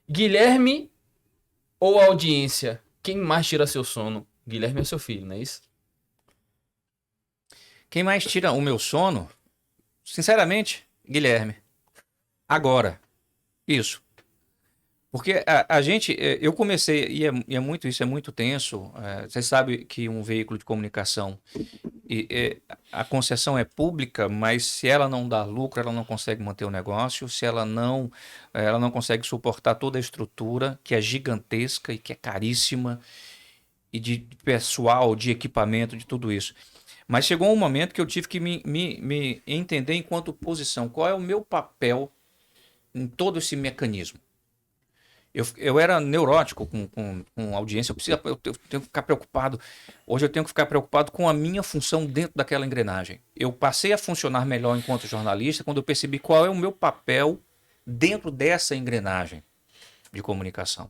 Guilherme ou a audiência? Quem mais tira seu sono? Guilherme é seu filho, não é isso? Quem mais tira o meu sono? Sinceramente, Guilherme. Agora. Isso. Porque a gente, eu comecei, e é muito isso, é muito tenso. Você sabe que um veículo de comunicação, a concessão é pública, mas se ela não dá lucro, ela não consegue manter o negócio. Se ela não consegue suportar toda a estrutura, que é gigantesca e que é caríssima, e de pessoal, de equipamento, de tudo isso. Mas chegou um momento que eu tive que me entender enquanto posição. Qual é o meu papel em todo esse mecanismo? Eu era neurótico com audiência, eu tenho que ficar preocupado. Hoje eu tenho que ficar preocupado com a minha função dentro daquela engrenagem. Eu passei a funcionar melhor enquanto jornalista quando eu percebi qual é o meu papel dentro dessa engrenagem de comunicação.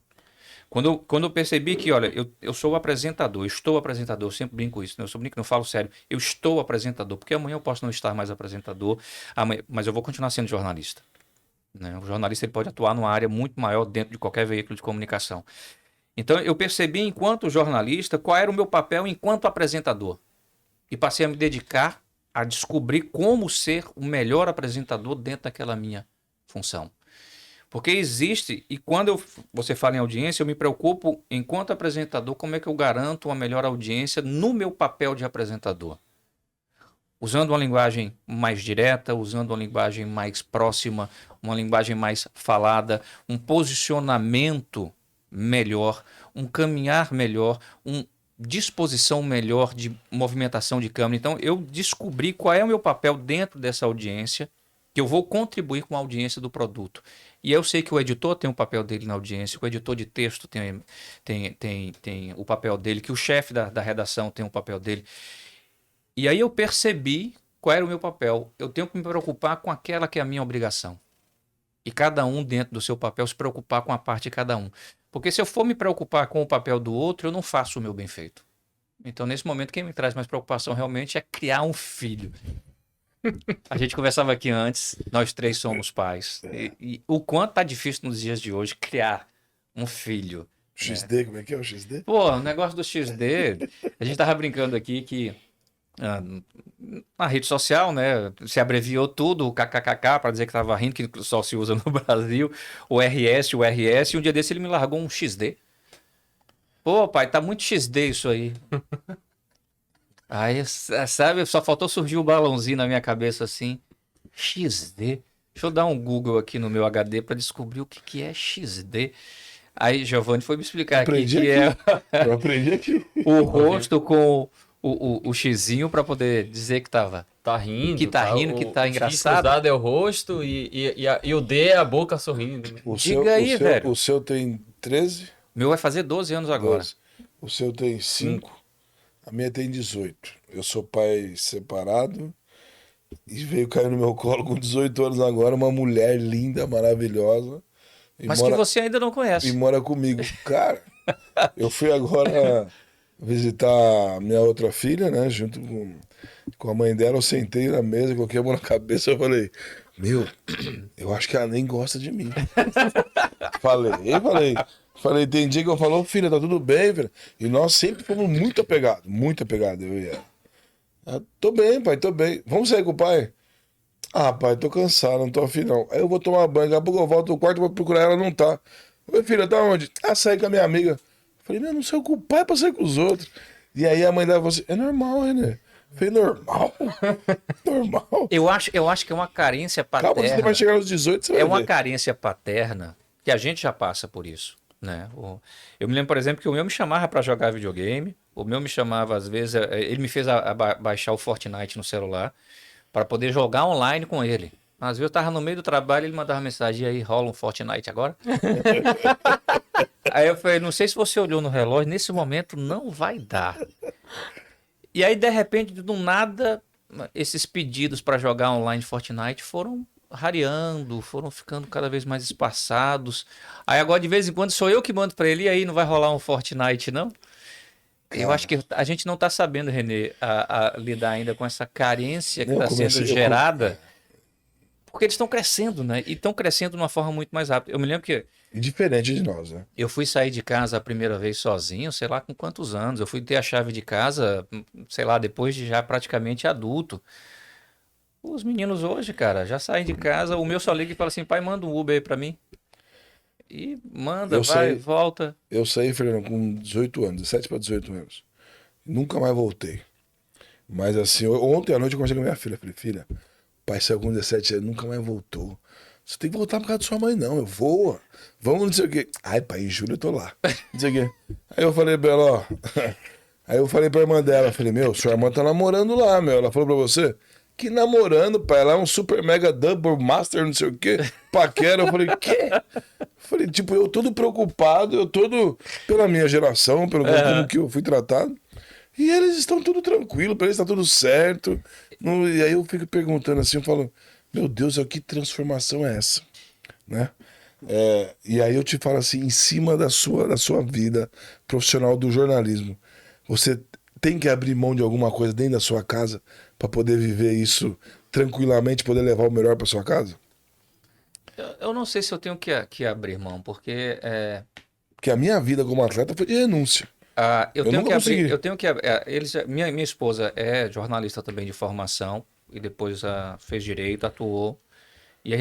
Quando eu percebi que, olha, eu sou o apresentador, eu estou apresentador, eu sempre brinco isso, né? Eu sou brinco, não falo sério, eu estou apresentador, porque amanhã eu posso não estar mais apresentador, mas eu vou continuar sendo jornalista. Né? O jornalista ele pode atuar numa área muito maior dentro de qualquer veículo de comunicação. Então eu percebi, enquanto jornalista, qual era o meu papel enquanto apresentador. E passei a me dedicar a descobrir como ser o melhor apresentador dentro daquela minha função. Porque existe, e você fala em audiência, eu me preocupo, enquanto apresentador, como é que eu garanto uma melhor audiência no meu papel de apresentador. Usando uma linguagem mais direta, usando uma linguagem mais próxima, uma linguagem mais falada, um posicionamento melhor, um caminhar melhor, uma disposição melhor de movimentação de câmera. Então, eu descobri qual é o meu papel dentro dessa audiência, que eu vou contribuir com a audiência do produto. E eu sei que o editor tem o papel dele na audiência, que o editor de texto tem o papel dele, que o chefe da redação tem o papel dele. E aí eu percebi qual era o meu papel. Eu tenho que me preocupar com aquela que é a minha obrigação. E cada um, dentro do seu papel, se preocupar com a parte de cada um. Porque se eu for me preocupar com o papel do outro, eu não faço o meu bem feito. Então, nesse momento, quem me traz mais preocupação realmente é criar um filho. A gente conversava aqui antes, nós três somos pais. E o quanto tá difícil nos dias de hoje criar um filho. Né? XD, como é que é o XD? Pô, o negócio do XD, a gente tava brincando aqui que na rede social, né? Se abreviou tudo, o kkkk, para dizer que estava rindo, que só se usa no Brasil, o RS, e um dia desse ele me largou um XD. Pô, pai, tá muito XD isso aí. Aí, sabe, só faltou surgir o balãozinho na minha cabeça assim. XD? Deixa eu dar um Google aqui no meu HD para descobrir o que é XD. Aí, Giovanni foi me explicar aqui Aprendi que aqui. é Eu aprendi aqui. o rosto com o xizinho para poder dizer que tava. Tá rindo, Que tá rindo, que tá o X engraçado. cruzado é o rosto e o D é a boca sorrindo. Né? Diga aí, velho. O seu tem 13? Meu vai fazer 12 anos agora. 12. O seu tem 5. A minha tem 18. Eu sou pai separado e veio cair no meu colo com 18 anos agora, uma mulher linda, maravilhosa. E Mas que você ainda não e conhece. mora comigo. Cara, eu fui agora visitar minha outra filha, né? Junto com a mãe dela, eu sentei na mesa, coloquei a mão na cabeça e falei, meu, eu acho que ela nem gosta de mim. Falei, tem dia que eu falo, filha, tá tudo bem, filha. E nós sempre fomos muito apegados, eu e ela. Tô bem, pai, tô bem. Vamos sair com o pai? Ah, pai, tô cansado, não tô afim não. Aí eu vou tomar banho, daqui a pouco eu volto no quarto, vou procurar ela, não tá. Oi, filha, tá onde? Ah, saí com a minha amiga. Falei, meu, não saiu com o pai pra sair com os outros. E aí a mãe dela falou assim, é normal, René. Falei, normal? Normal? Eu acho que é uma carência Calma, você vai paterna. chegar nos 18, você vai É uma ver. carência paterna que a gente já passa por isso. Né? Eu me lembro, por exemplo, que o meu me chamava para jogar videogame. O meu me chamava, às vezes, ele me fez baixar o Fortnite no celular para poder jogar online com ele. Às vezes eu tava no meio do trabalho, ele mandava mensagem, e aí rola um Fortnite agora? Aí eu falei, não sei se você olhou no relógio, nesse momento não vai dar. E aí, de repente, do nada, esses pedidos para jogar online Fortnite foram rareando, foram ficando cada vez mais espaçados. Aí agora, de vez em quando, sou eu que mando para ele, e aí não vai rolar um Fortnite, não? Eu acho que a gente não está sabendo, Renê, a lidar ainda com essa carência que Não, eu está sendo comecei, gerada, porque eles estão crescendo, né? E estão crescendo de uma forma muito mais rápida. Eu me lembro que E diferente de nós, né? Eu fui sair de casa a primeira vez sozinho, sei lá com quantos anos. Eu fui ter a chave de casa, sei lá, depois de já praticamente adulto. Os meninos hoje, cara, já saem de casa. O meu só liga e fala assim: pai, manda um Uber aí pra mim. E manda, Eu vai, saí, volta. eu saí, Fernando, com 18 anos, 17 para 18 anos. Nunca mais voltei. Mas assim, ontem à noite eu conversei com a minha filha. Falei, filha, pai saiu com 17 anos, nunca mais voltou. Você tem que voltar por causa de sua mãe, não. Eu vou. Vamos, não sei o quê. Ai, pai, em julho eu tô lá. Não sei o quê. Aí eu falei pra ela, ó. Aí eu falei pra irmã dela, falei, meu, sua irmã tá namorando lá, meu. Ela falou pra você? Que namorando, pai. Ela é um super mega double master, não sei o quê. Paquera. Eu falei, quê? Falei, tipo, eu todo preocupado, eu todo pela minha geração, pelo como que eu fui tratado. E eles estão tudo tranquilo, pra eles tá tudo certo. E aí eu fico perguntando assim, eu falo, meu Deus, que transformação é essa? Né? E aí eu te falo assim, em cima da sua vida profissional do jornalismo, você tem que abrir mão de alguma coisa dentro da sua casa para poder viver isso tranquilamente, poder levar o melhor para sua casa? Eu não sei se eu tenho que abrir mão, porque Porque a minha vida como atleta foi de renúncia. eu Eu tenho nunca que abrir. consegui. Eu tenho que minha esposa é jornalista também de formação e depois fez direito, atuou. E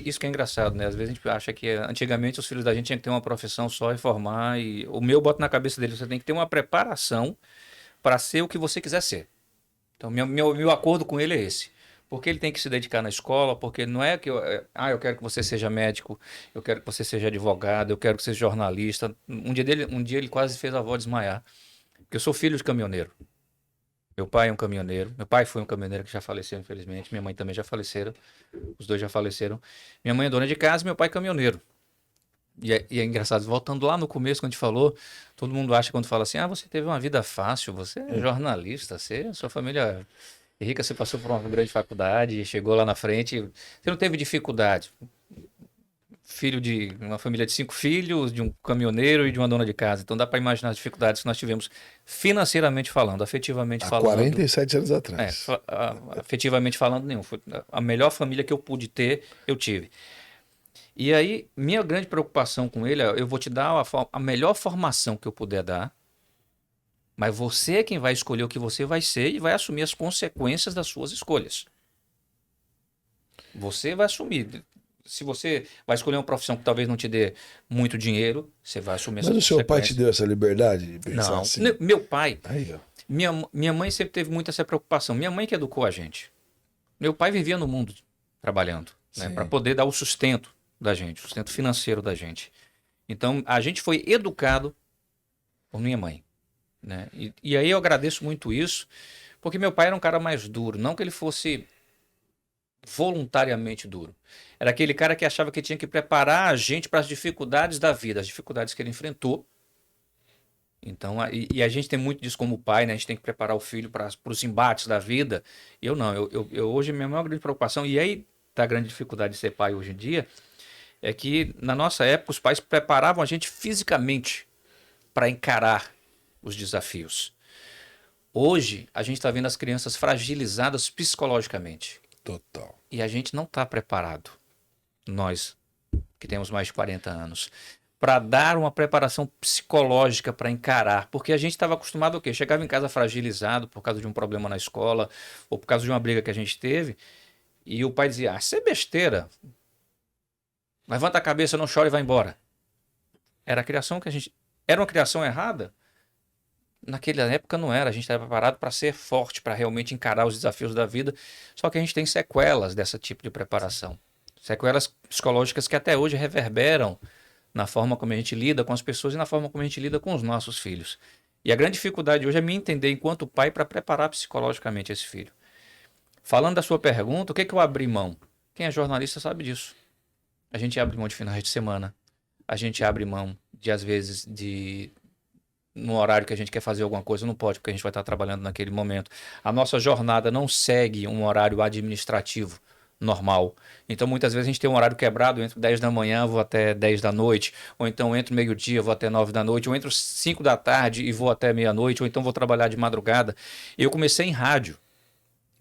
isso que é engraçado, né? Às vezes a gente acha que antigamente os filhos da gente tinham que ter uma profissão só e formar. E o meu bota na cabeça dele, você tem que ter uma preparação para ser o que você quiser ser. Então, meu acordo com ele é esse. Porque ele tem que se dedicar na escola, porque não é que eu quero que você seja médico, eu quero que você seja advogado, eu quero que você seja jornalista. Um dia ele quase fez a avó desmaiar. Porque eu sou filho de caminhoneiro. Meu pai é um caminhoneiro. Meu pai foi um caminhoneiro que já faleceu, infelizmente. Minha mãe também já faleceram. Os dois já faleceram. Minha mãe é dona de casa, meu pai é caminhoneiro. E é engraçado, voltando lá no começo, quando a gente falou, todo mundo acha quando fala assim, você teve uma vida fácil, você é jornalista, sua família é rica, você passou por uma grande faculdade, chegou lá na frente, você não teve dificuldade. Filho de uma família de 5 filhos, de um caminhoneiro e de uma dona de casa. Então dá para imaginar as dificuldades que nós tivemos financeiramente falando, afetivamente Há falando. 47 anos atrás. Afetivamente falando, nenhum. Foi a melhor família que eu pude ter, eu tive. E aí, minha grande preocupação com ele é: eu vou te dar a melhor formação que eu puder dar, mas você é quem vai escolher o que você vai ser e vai assumir as consequências das suas escolhas. Você vai assumir. Se você vai escolher uma profissão que talvez não te dê muito dinheiro, você vai assumir Mas essa o seu pai te consequência. deu essa liberdade de pensar Não. assim? Meu pai, Aí, ó. minha mãe sempre teve muito essa preocupação. Minha mãe que educou a gente. Meu pai vivia no mundo trabalhando, né, Sim. para poder dar o sustento da gente, o sustento financeiro da gente. Então, a gente foi educado por minha mãe, né? E aí eu agradeço muito isso, porque meu pai era um cara mais duro, não que ele fosse voluntariamente duro. Era aquele cara que achava que tinha que preparar a gente para as dificuldades da vida, as dificuldades que ele enfrentou. Então, e a gente tem muito disso como pai, né? A gente tem que preparar o filho para os embates da vida. Eu não, hoje a minha maior grande preocupação, e aí tá a grande dificuldade de ser pai hoje em dia, é que na nossa época os pais preparavam a gente fisicamente para encarar os desafios. Hoje a gente está vendo as crianças fragilizadas psicologicamente Total. e a gente não está preparado, nós que temos mais de 40 anos, para dar uma preparação psicológica para encarar, porque a gente estava acostumado a quê? Chegava em casa fragilizado por causa de um problema na escola ou por causa de uma briga que a gente teve e o pai dizia: isso é besteira. Levanta a cabeça, não chora e vai embora. Era a criação que a gente. Era uma criação errada? Naquela época não era. A gente estava preparado para ser forte, para realmente encarar os desafios da vida. Só que a gente tem sequelas desse tipo de preparação. Sequelas psicológicas que até hoje reverberam na forma como a gente lida com as pessoas e na forma como a gente lida com os nossos filhos. E a grande dificuldade hoje é me entender enquanto pai para preparar psicologicamente esse filho. Falando da sua pergunta, o que eu abri mão? Quem é jornalista sabe disso. A gente abre mão de finais de semana. A gente abre mão de, às vezes, no horário que a gente quer fazer alguma coisa, não pode, porque a gente vai estar trabalhando naquele momento. A nossa jornada não segue um horário administrativo normal. Então, muitas vezes a gente tem um horário quebrado, eu entro 10 da manhã, vou até 10 da noite, ou então entro meio-dia, vou até 9 da noite, ou entro 5 da tarde e vou até meia-noite, ou então vou trabalhar de madrugada. Eu comecei em rádio.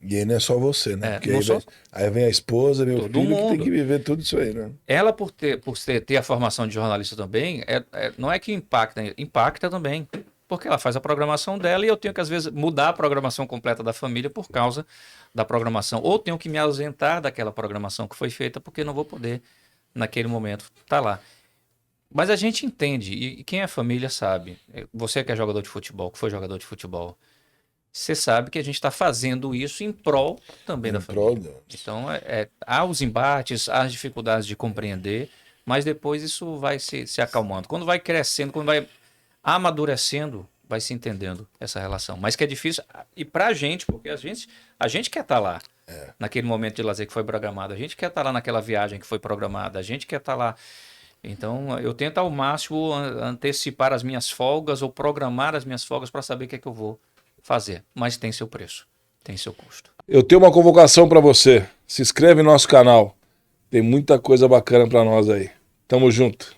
E aí não é só você, né? É, Porque não aí, só- aí vem a esposa, vem o Todo filho que tem mundo. que viver tudo isso aí, né? Ela, por ter a formação de jornalista também, não é que impacta também. Porque ela faz a programação dela e eu tenho que, às vezes, mudar a programação completa da família por causa da programação. Ou tenho que me ausentar daquela programação que foi feita porque não vou poder, naquele momento, estar lá. Mas a gente entende, e quem é família sabe. Você que é jogador de futebol, que foi jogador de futebol, você sabe que a gente está fazendo isso em prol também da Em prol família. da- Então, há os embates, há as dificuldades de compreender, mas depois isso vai se acalmando. Quando vai crescendo, quando vai amadurecendo, vai se entendendo essa relação. Mas que é difícil, e pra gente, porque a gente quer estar lá, naquele momento de lazer que foi programado, a gente quer estar lá naquela viagem que foi programada, a gente quer estar lá. Então, eu tento ao máximo antecipar as minhas folgas ou programar as minhas folgas para saber o que é que eu vou fazer. Mas tem seu preço, tem seu custo. Eu tenho uma convocação pra você. Se inscreve no nosso canal. Tem muita coisa bacana pra nós aí. Tamo junto.